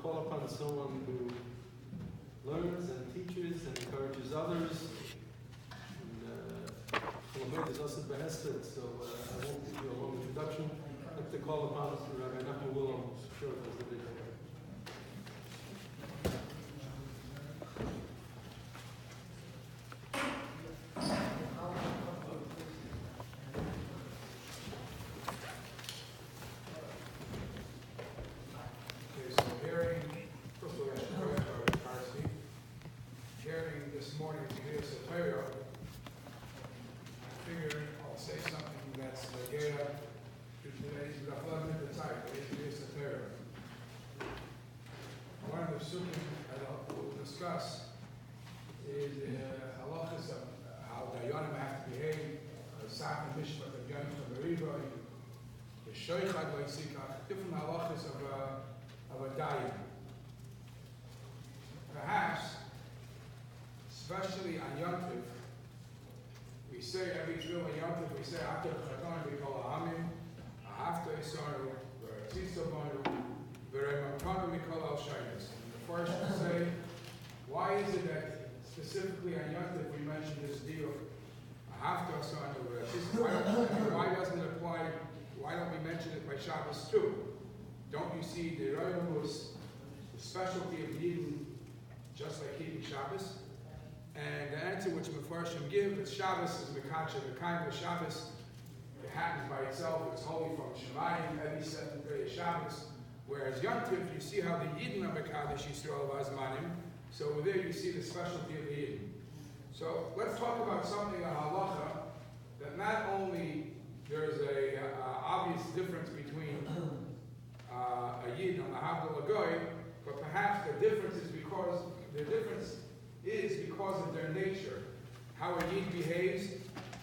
call upon someone who learns and teaches and encourages others. And is also behesed, so I won't give you a long introduction. I'd like to call upon Rabbi Nachman Wilhelm to show us the video. Different halachas of a dayan. Perhaps, especially on Yom Tov, we say every drill on Yom Tov, we say after the chatan we call a hamim, after Isanu, v'ratzitzabanu, v'remakanu we call al shaynis. The first we say, why is it that specifically on Yom Tov we mention this deal after Isanu, v'ratzitzabanu? Why doesn't it apply? Why don't we mention it by Shabbos too? Don't you see the Rabbi's specialty of Yidden just like keeping Shabbos? And the answer which Mefarshim give is Shabbos is Mekacha, the kind of Shabbos. It happens by itself, it's holy from Shemayim, every seventh day of Shabbos. Whereas Yom Tov, you see how the Yidden are Mekadesh Yisrael Vazmanim. So over there you see the specialty of the Yidden. So let's talk about something on halacha that not only there's a obvious difference between a Yid and a Havdol Goy, but perhaps the difference is because of their nature. How a Yid behaves,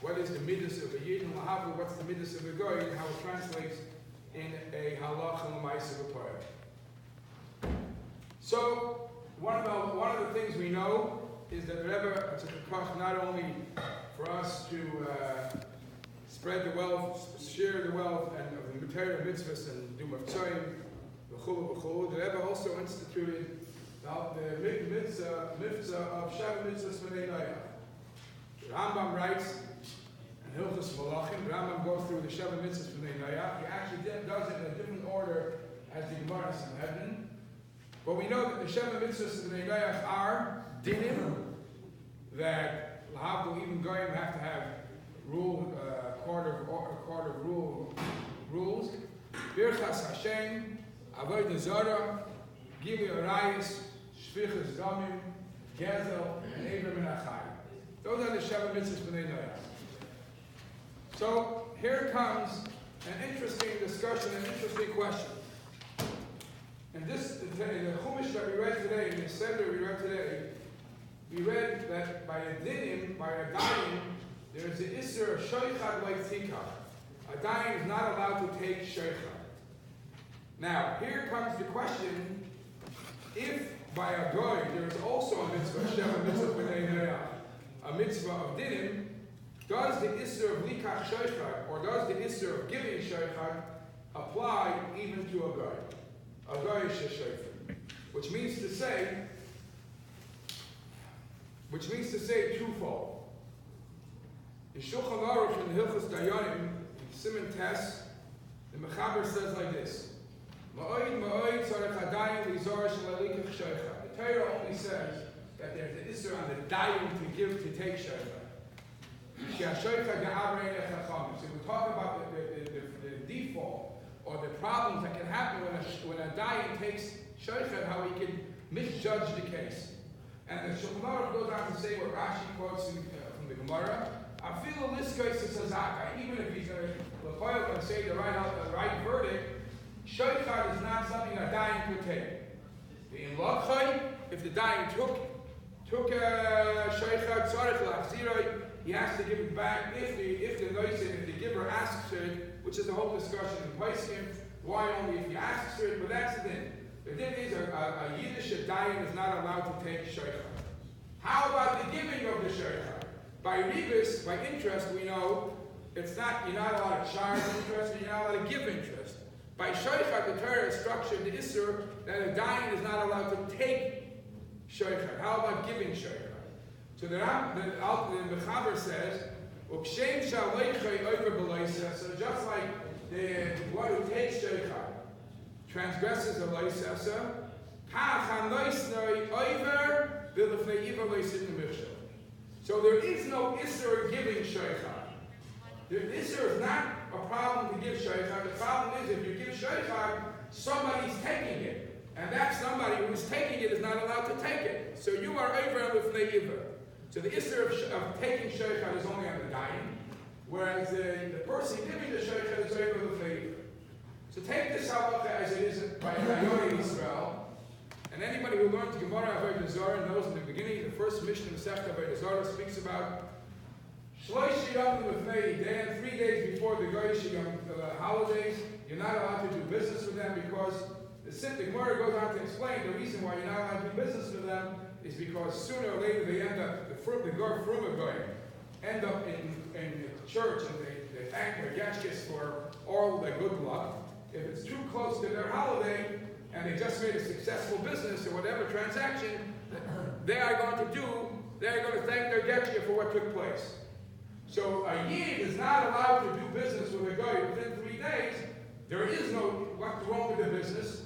what is the midas of a Yid and a Havdol, what's the midas of a Goy, and how it translates in a halacha l'maisa of Torah. So one of the things we know is that Rebbe took a koch not only for us to spread the wealth, share the wealth, and of the material mitzvahs and do mavtzoyim, v'chulu v'chulu. The Rebbe also instituted the mitzvah of Shabbat mitzvahs b'nei Noach. The Rambam writes in Hilchos Malachim. The Rambam goes through the Shabbat mitzvahs b'nei Noach. He actually does it in a different order as the Gemara in heaven. But we know that the Shabbat mitzvahs b'nei Noach are dinim that l'havdil even goyim have to have rules. Birchas Hashem, Avodah Zarah, Gili Arayis, Shvichas Damim, Gezel, and Eber Ben Achai. Those are the Shabbat mitzvahs b'nei Noach. So here comes an interesting discussion, an interesting question. And this, in the Chumash that we read today, in the Seder we read today, we read that by a dinim, by a dayan, there is an isser of shoichad like tika. A dayan is not allowed to take shoichad. Now, here comes the question, if by a goy there is also a mitzvah, Shem, a mitzvah b'nei Noach, a mitzvah of dinim, does the isser of likach shoichad, or does the isser of giving shoichad, apply even to a goy? A goy is shoichad. Which means to say twofold. In Shulchan Aruch in the Hilchos Dayanim, Siman Tes, the Mechaber says like this: Ma'oid ma'oid tzarech hadayin lizor shelalikach shoichad. The Torah only says that there's an isser on the dayin to take shoichad. She'ashoichad ya'avrei nechacham. So we talk about the default or the problems that can happen when a dayin takes shoichad, how he can misjudge the case. And the Shulchan Aruch goes on to say what Rashi quotes from the Gemara. I feel in this case it's a zaka. Even if he's going to say the right verdict, shoichad is not something a dayan could take. The imlachai, if the dayan took shoichad tzarich lachziroi, he has to give it back. If the giver asks for it, which is a whole discussion in Paiskim, why only if he asks for it? But that's the thing. The thing is, a Yiddish dayan is not allowed to take shoichad. How about the giving of the shoichad? By ribis, by interest, we know it's not. You're not allowed to charge interest, and you're not allowed to give interest. By Shoichad, the Torah is structured the Isser that a Dayan is not allowed to take Shoichad. How about giving Shoichad? So the Mechaber says, Ukshem Shaleichai over Belaisa. So just like the one who takes Shoichad transgresses a Leisasa, so there is no Isser giving Shoichad. The Isser is not a problem to give Shoichad. The problem is if you give Shoichad, somebody's taking it. And that somebody who's taking it is not allowed to take it. So you are over Lifnei Iver. So the Isser of taking Shoichad is only on the dying, whereas the person giving the Shoichad is over Lifnei Iver. So take this halacha as it is by Rayon Israel. And anybody who learns Gemara Avodah Zarah knows in the beginning, the first Mishnah Masechta Avodah Zarah speaks about Shlosh Yom Lefnei Dan, 3 days before the Goyish Yom holidays. You're not allowed to do business with them because the Gemara goes on to explain the reason why you're not allowed to do business with them is because sooner or later they end up, the Gar Fruma Goyim end up in the church and they thank their Yeshkis for all their good luck. If it's too close to their holiday and they just made a successful business or whatever transaction, they're going to thank their Yeshkis for what took place. So a Yid is not allowed to do business with a guy within 3 days. There is no what's wrong with the business.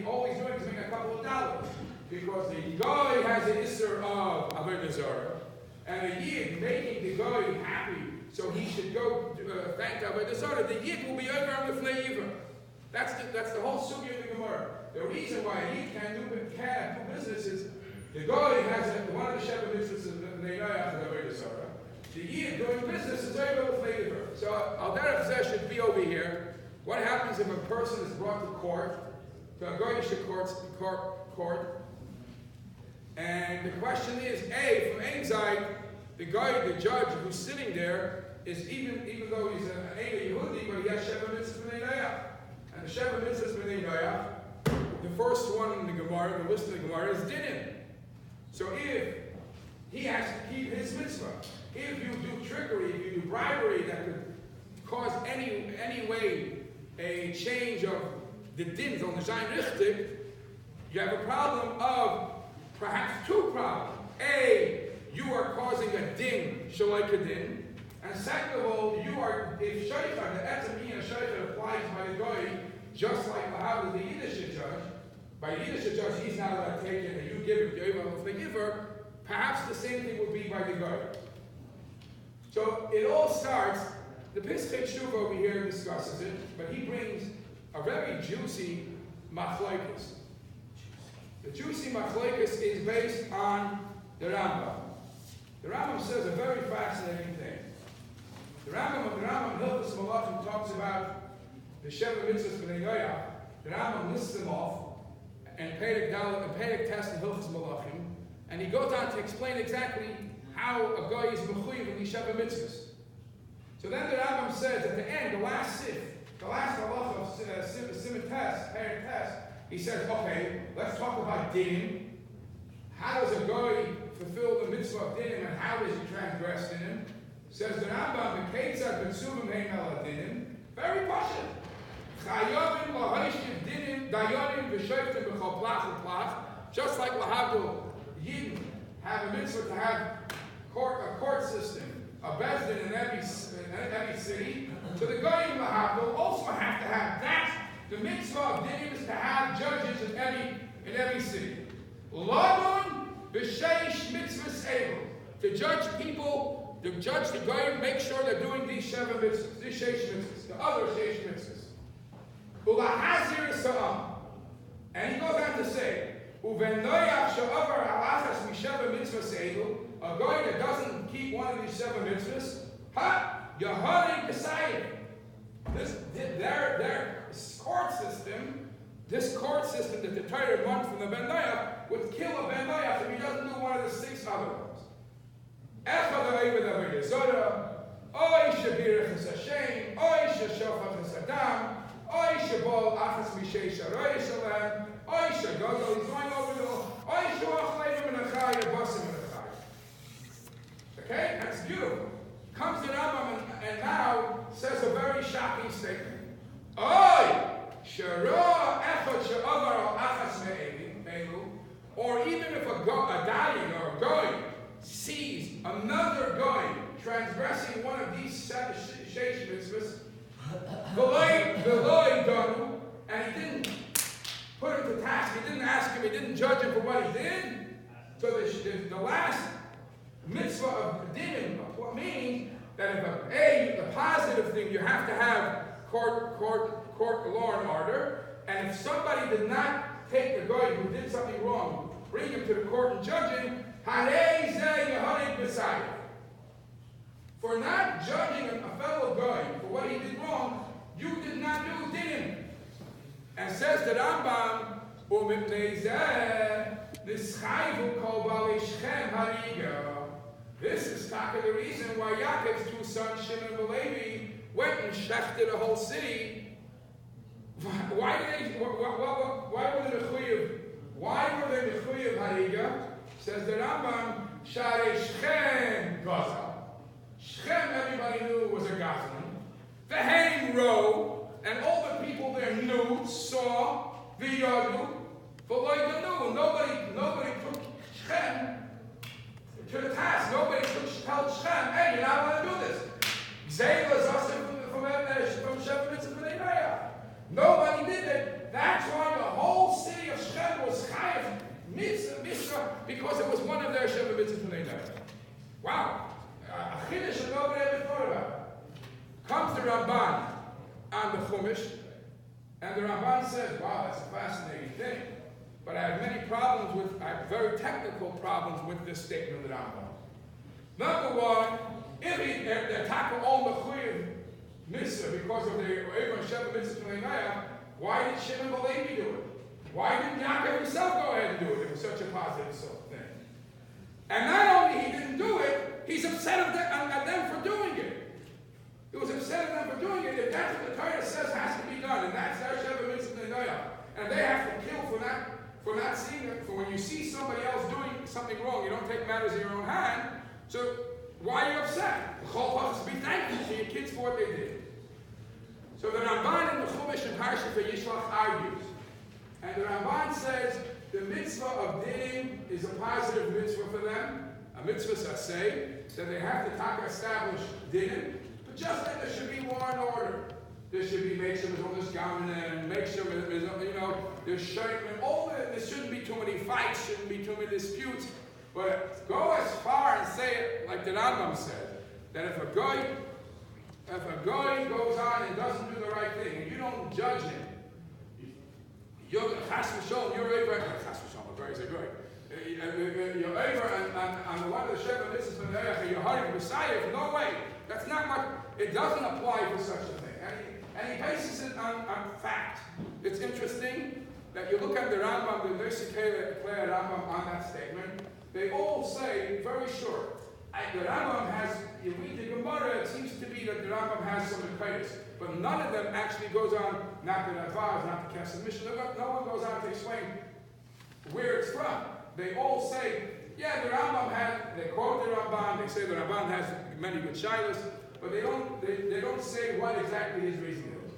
All he's doing is making a couple of dollars. Because the guy has an Isser of Avodah Zarah, and a Yid making the guy happy, so he should go thank Avodah Zarah. The Yid will be over on the Lefnei Iver. That's the whole sugya of the Gemara. The reason why a Yid can't do business is the guy has one of the Sheva mitzvahs of the Avodah Zarah. The Yid doing business is over the Lefnei Iver. So Al Derech Zeh should be over here. What happens if a person is brought to court, to a Goyish court? And the question is, A, from any side, the judge who's sitting there is even though he's an Eina Yehudi, but he has Sheva Mitzvahs B'nei Noach. And the Sheva Mitzvahs B'nei Noach, the first one in the Gemara, the list of the Gemara, is Dinim. So if he has to keep his mitzvah, if you do trickery, if you do bribery that could cause any way a change of the dins on the Zayin Richtig, you have a problem of perhaps two problems. A, you are causing a din, shalai din, and second of all, if shaykhah, the etzem and shaykhah applies by the goy, just like how the Yiddish judge, by the Yiddish judge, he's not allowed to take it, and you give it to the giver, perhaps the same thing would be by the goy. So it all starts, the Pischei Shuv over here discusses it, but he brings a very juicy machlokes. The juicy machlokes is based on the Rambam. The Rambam says a very fascinating thing. The Rambam Hilchos Malachim talks about the Sheva Mitzvahs B'nei Noach. The Rambam lists them off and Perek Dalet and Perek Tes in Hilchos Malachim, and he goes on to explain exactly how a guy is mechuyev in these Sheva Mitzvahs. So then the Rambam says at the end, the last halacha of Siman Tes, Perek Tes, he says, okay, let's talk about dinim. How does a guy fulfill the mitzvah of dinim, and how does he transgress dinim? Says the Rambam, the Ketzad B'tzuvim Hein Ala Dinim, very passion. Chayavim Lahayishiv Dinim, Dayanim V'Shaytim B'Chol Plach L'Plach, just like Lahavdil Yidin have a mitzvah to have a court system, a bezdin in every city. So the Goyim Lahavdil also have to have that. The mitzvah of dinim is to have judges in every city. Ladon b'sheish mitzvah sevel, to judge people, to judge the goyim, make sure they're doing these sheva mitzvahs, these sheish mitzvahs, the other sheish mitzvahs. Ulahazir sa'am, and he goes on to say, uven noyach she'over halachas misheva mitzvah sevel, a goy that doesn't keep one of these sheva mitzvahs, yaharin kasayim. Their court system that the Torah runs from the Ben Noach would kill a Ben Noach if he doesn't do one of the 6 other ones. Echad ha'eved avodah zarah, oy shebirach Hashem, oy sheshofach Adam, oy shebol achas mishei sharoy shalem, oy shegadol. He's going over the oy shuach leidim and achai abasim and achai. Okay, that's beautiful. Comes the Rambam and now says a very shocking statement. Oy! or even if a dying or a goy sees another goy transgressing one of these sheish mitzvahs, and he didn't put him to task, he didn't ask him, he didn't judge him for what he did. So the last mitzvah of dinim means that if the positive thing, you have to have court law and order, and if somebody did not take the guy who did something wrong, bring him to the court and judge him, for not judging a fellow guy for what he did wrong, you did not do dinim. And says the Rambam, this is the reason why Yaakov's two sons, Shimon and Levi, went and shechted the whole city. Why were they mechuyev hariga? Says the Rambam, Sharei Shechem Gaza. Shechem, everybody knew, was a Gazlan. The Haim Row, and all the people there knew, saw, v'yadu, but like they knew, nobody took Shechem to the task. Nobody told Shechem, hey, you're not allowed to do this. Nobody did it. That's why the whole city of Shechem was chayav mitzvah, because it was one of their Sheva mitzvahs. Wow. A Kinus that nobody ever thought about. Comes the Rabbi on the Chumash, and the Rabbi says, wow, that's a fascinating thing. But I have very technical problems with this statement of the Rambam. Number one, if they tackle all the Chuyev mitzvah because of the Eivon Sheva mitzvah, why did Shimon and Levi do it? Why didn't Yaakov himself go ahead and do it? It was such a positive thing. And not only he didn't do it, he's upset at them for doing it. He was upset at them for doing it. If that's what the Torah says has to be done, and that's their Sheva mitzvah, and they have to kill for not seeing it. For when you see somebody else doing something wrong, you don't take matters in your own hand. So why are you upset? Be thankful to your kids for what they did. So the Ramban in the Chumash and Parsha for Yishlach argues. And the Ramban says the mitzvah of dinim is a positive mitzvah for them. A mitzvah saseh, that they have to establish dinim. But just like there should be law and order. There should be make sure there's all this government and make sure there's shaykhman. There shouldn't be too many fights, shouldn't be too many disputes. But go as far and say it like the Rambam said, that if a guy goes on and doesn't do the right thing, and you don't judge him, you're over, you're over and one of the Sheva mitzvahs, you're hurting Messiah. No way. That's not what, it doesn't apply for such a thing. And he bases it on fact. It's interesting that you look at the Rambam, the Nesikele Rambam on that statement. They all say, very short, the Rambam has, you read the Gemara, it seems to be that the Rambam has some Kinus, but none of them actually goes on, not the Ravaz, not the Kesef Mishnah, no one goes on to explain where it's from. They all say, yeah, the Rambam has, they quote the Ramban, they say the Ramban has many good shilas, but they don't say what exactly his reason is.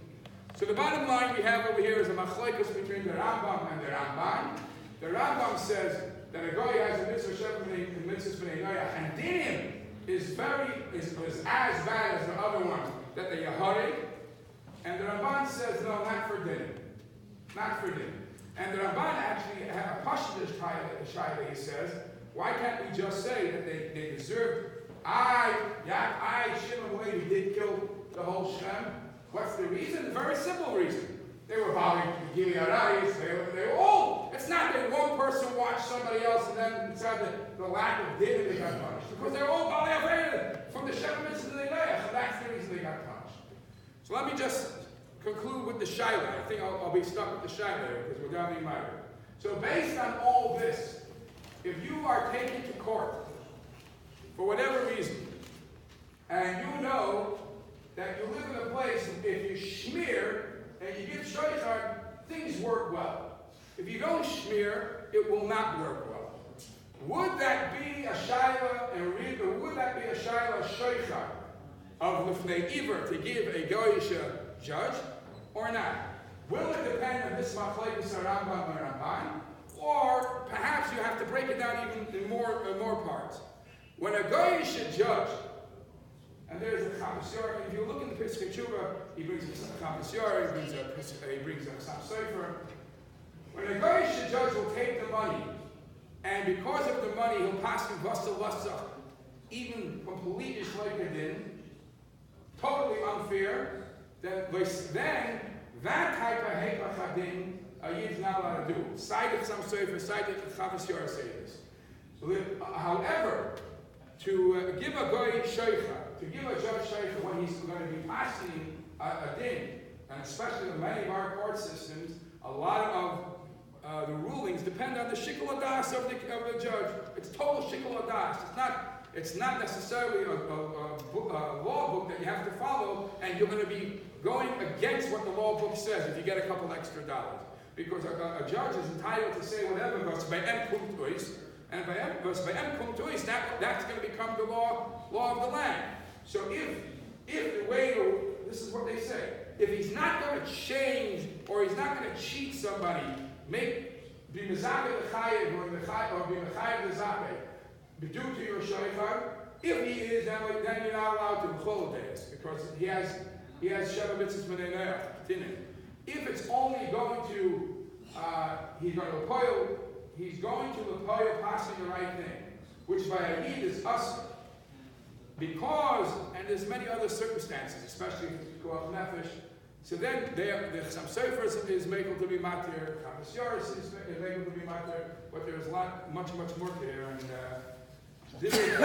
So the bottom line we have over here is a machlokes between the Rambam and the Ramban. The Rambam says that a guy has a mitzvah sheva mitzvah b'nei noyach, and dinim is as bad as the other ones, that they yaharik. And the Ramban says, no, not for dinim. Not for dinim. And the Ramban actually had a pashtish shaila, he says, why can't we just say that they deserved, Shimon Levi did kill the whole Shem? What's the reason? Very simple reason. They were bothering Gili Arayis, they were all. It's not that one person watched somebody else and then said that the lack of data they got punished. Because they were all from the Sheva mitzvah to the Leah, so that's the reason they got punished. So let me just conclude with the Shaila. I think I'll be stuck with the Shaila because we're going to be married. So based on all this, if you are taken to court for whatever reason, and you know that you live in a place, if you schmear and you give shaykhar, things work well. If you don't schmear, it will not work well. Would that be a shayla and would that be a shayla shaykhar of lifnei iver to give a goyish judge or not? Will it depend on this machlekes Rambam and Ramban? Or perhaps you have to break it down even in more parts. When a guy should judge, and there's a Chappos, if you look in the Pesach Tshuva, he brings a Chappos, he brings a Sam Sefer. When a guy should judge will take the money, and because of the money he'll pass him Vasal Lasach, even completely Shleikadin, totally unfair, then that type of Hekach Hadin, a Yid is not allowed to do. Side of some Sefer, side of Chappos say this. However, to give a guy sheicha, to give a judge sheicha when he's going to be passing a din, and especially in many of our court systems, a lot of the rulings depend on the shikul adas of the judge. It's total shikul adas. It's not necessarily a law book that you have to follow, and you're going to be going against what the law book says if you get a couple extra dollars. Because a judge is entitled to say whatever, and that's going to become the law of the land. So if the way this is what they say, if he's not going to change or he's not going to cheat somebody, be mezakeh the chayev or be mechayev the zakeh, due to your shaykhar, if he is, then you're not allowed to b'chol days because he has sheva mitzvahs b'nei tinin. If it's only going to he's going to lepoil passing the right thing, which by a yid is usher. Because, and there's many other circumstances, especially if it's koach nefesh. So then the some seifers is makel to be matir, Chappos Yoris is makel to be matir, but there's much more there. And this is